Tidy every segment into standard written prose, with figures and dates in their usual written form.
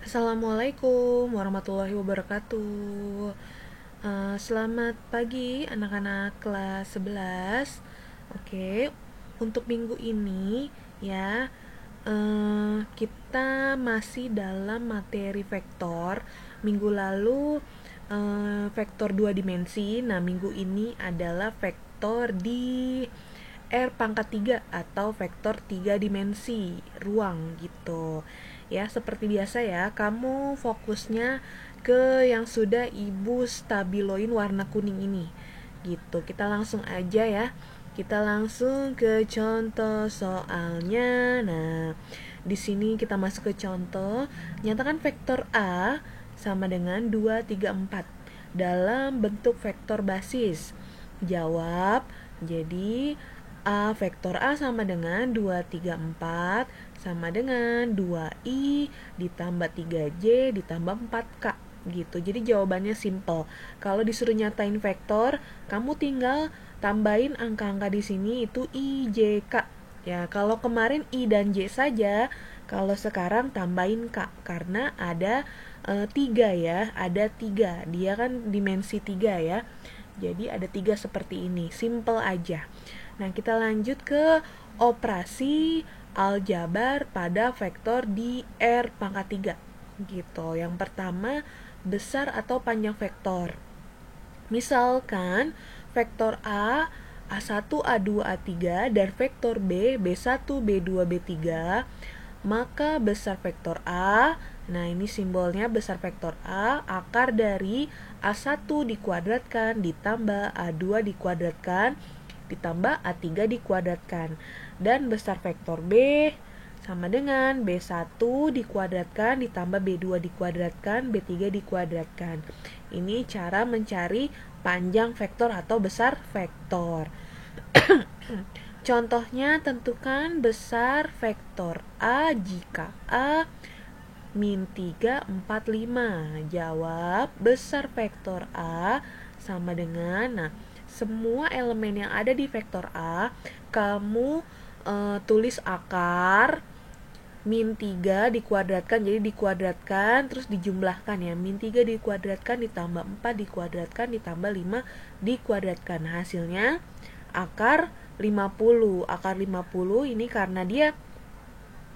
Assalamualaikum warahmatullahi wabarakatuh. Selamat pagi anak-anak kelas 11. Oke, untuk minggu ini ya, kita masih dalam materi vektor. Minggu lalu vektor 2 dimensi. Nah, minggu ini adalah vektor di R pangkat 3 atau vektor 3 dimensi ruang gitu. Ya, seperti biasa ya, kamu fokusnya ke yang sudah ibu stabiloin warna kuning ini. Gitu. Kita langsung aja ya. Kita langsung ke contoh soalnya. Nah, di sini kita masuk ke contoh. Nyatakan vektor A sama dengan 2, 3, 4 dalam bentuk vektor basis. Jawab. Jadi A vektor A sama dengan 2, 3, 4 sama dengan 2i ditambah 3j ditambah 4k gitu. Jadi jawabannya simple. Kalau disuruh nyatain vektor, kamu tinggal tambahin angka-angka di sini itu i, j, k. Ya, kalau kemarin i dan j saja, kalau sekarang tambahin k karena ada 3 ya, ada 3. Dia kan dimensi 3 ya. Jadi ada 3 seperti ini. Simple aja. Nah, kita lanjut ke operasi aljabar pada vektor di R pangkat 3 gitu. Yang pertama, besar atau panjang vektor. Misalkan vektor A, A1, A2, A3 dan vektor B, B1, B2, B3, maka besar vektor A, nah ini simbolnya besar vektor A, akar dari A1 dikuadratkan ditambah A2 dikuadratkan ditambah A3 dikuadratkan. Dan besar vektor B sama dengan B1 dikuadratkan ditambah B2 dikuadratkan, B3 dikuadratkan. Ini cara mencari panjang vektor atau besar vektor. Contohnya, tentukan besar vektor A jika A min 3, 4, 5. Jawab, besar vektor A sama dengan, nah, semua elemen yang ada di vektor A, kamu tulis akar min 3 dikuadratkan, jadi dikuadratkan terus dijumlahkan ya. Min 3 dikuadratkan ditambah 4 dikuadratkan ditambah 5 dikuadratkan. Hasilnya akar 50. Akar 50 ini karena dia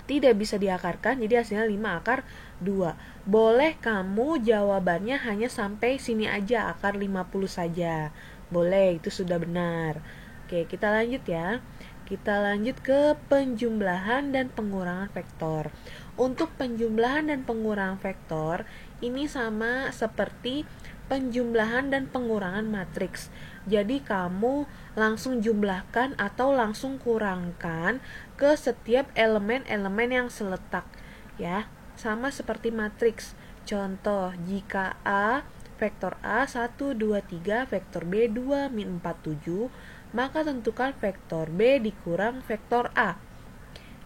tidak bisa diakarkan, jadi hasilnya 5 akar 2. Boleh kamu jawabannya hanya sampai sini aja, akar 50 saja. Boleh, itu sudah benar. Oke, kita lanjut ya. Kita lanjut ke penjumlahan dan pengurangan vektor. Untuk penjumlahan dan pengurangan vektor, ini sama seperti penjumlahan dan pengurangan matriks. Jadi kamu langsung jumlahkan atau langsung kurangkan ke setiap elemen-elemen yang seletak ya. Sama seperti matriks. Contoh, jika A vektor A 1, 2, 3, vektor B 2, min 4, 7, maka tentukan vektor B dikurang vektor A.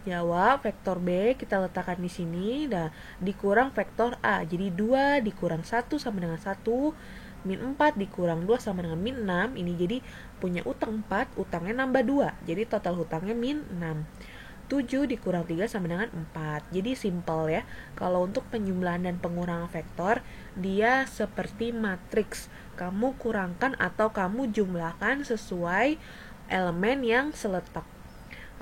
Jawab, vektor B kita letakkan di sini, dan dikurang vektor A. Jadi 2 dikurang 1 sama dengan 1, min 4 dikurang 2 sama dengan min 6. Ini jadi punya utang 4, utangnya nambah 2. Jadi total hutangnya min 6. 7 dikurang 3 sama dengan 4. Jadi simple ya. Kalau untuk penjumlahan dan pengurangan vektor, dia seperti matriks. Kamu kurangkan atau kamu jumlahkan sesuai elemen yang seletak.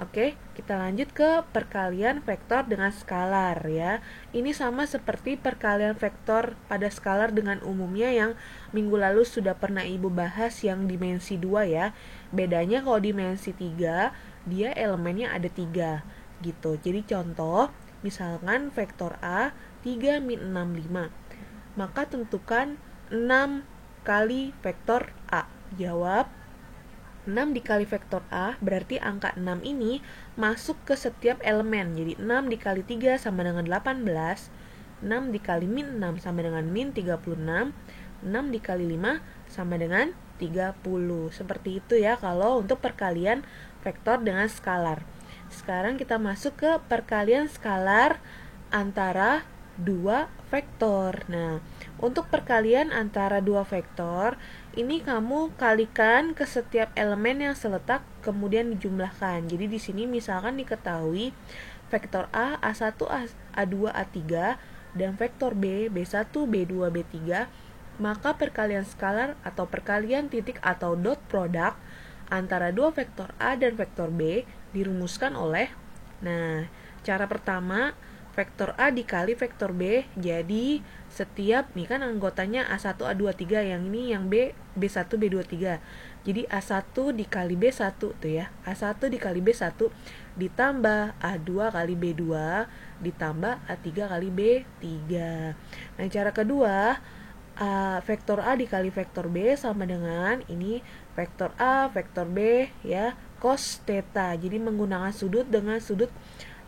Oke, kita lanjut ke perkalian vektor dengan skalar ya. Ini sama seperti perkalian vektor pada skalar dengan umumnya yang minggu lalu sudah pernah Ibu bahas yang dimensi 2 ya. Bedanya kalau dimensi 3, dia elemennya ada 3 gitu. Jadi contoh, misalkan vektor A 3 min 6, 5. Maka tentukan 6 kali vektor A. Jawab, 6 dikali vektor A berarti angka 6 ini masuk ke setiap elemen. Jadi 6 dikali 3 sama dengan 18, 6 dikali min 6 sama dengan min 36, 6 dikali 5 sama dengan 30. Seperti itu ya kalau untuk perkalian vektor dengan skalar. Sekarang kita masuk ke perkalian skalar antara dua vektor. Nah, untuk perkalian antara dua vektor, ini kamu kalikan ke setiap elemen yang seletak kemudian dijumlahkan. Jadi di sini misalkan diketahui vektor A, A1, A2, A3 dan vektor B, B1, B2, B3, maka perkalian skalar atau perkalian titik atau dot product antara dua vektor A dan vektor B dirumuskan oleh, nah, cara pertama, vektor A dikali vektor B, jadi setiap, nih kan anggotanya A1, A2, 3, yang ini yang B, B1, B2, 3. Jadi A1 dikali B1 tuh ya, A1 dikali B1 ditambah A2 kali B2 ditambah A3 kali B3. Nah, cara kedua, vektor A dikali vektor B sama dengan ini vektor A, vektor B ya, cos theta. Jadi menggunakan sudut dengan sudut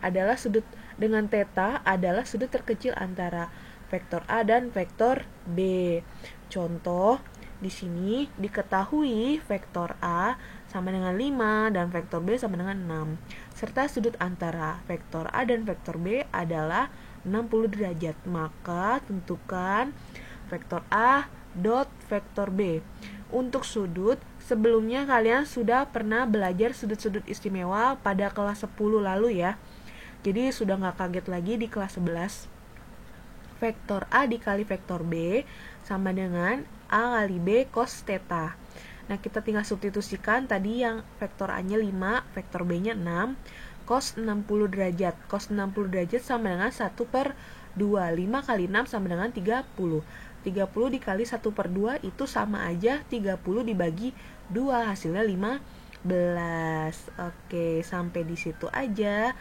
adalah sudut dengan theta adalah sudut terkecil antara vektor A dan vektor B. Contoh, di sini diketahui vektor A sama dengan 5 dan vektor B sama dengan 6. Serta sudut antara vektor A dan vektor B adalah 60 derajat. Maka tentukan vektor A dot vektor B. Untuk sudut, sebelumnya kalian sudah pernah belajar sudut-sudut istimewa pada kelas 10 lalu ya. Jadi sudah gak kaget lagi di kelas 11. Vektor A dikali vektor B sama dengan A kali B cos theta. Nah, kita tinggal substitusikan tadi yang vektor A-nya 5, vektor B-nya 6, cos 60 derajat. Cos 60 derajat sama dengan 1/2. 5 kali 6 sama dengan 30. 30 dikali 1/2 itu sama aja 30 dibagi 2, hasilnya 15. Oke, sampai di situ aja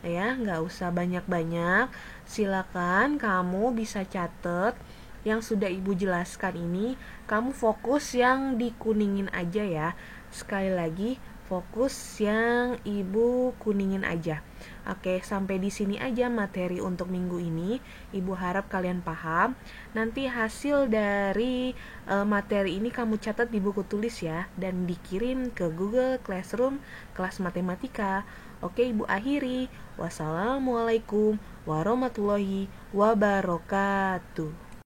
ya, nggak usah banyak-banyak. Silakan kamu bisa catat yang sudah ibu jelaskan ini. Kamu fokus yang dikuningin aja ya. Sekali lagi, fokus yang ibu kuningin aja. Oke, sampai di sini aja materi untuk minggu ini. Ibu harap kalian paham. Nanti hasil dari materi ini kamu catat di buku tulis ya, dan dikirim ke Google Classroom kelas matematika. Oke, ibu akhiri. Wassalamualaikum warahmatullahi wabarakatuh.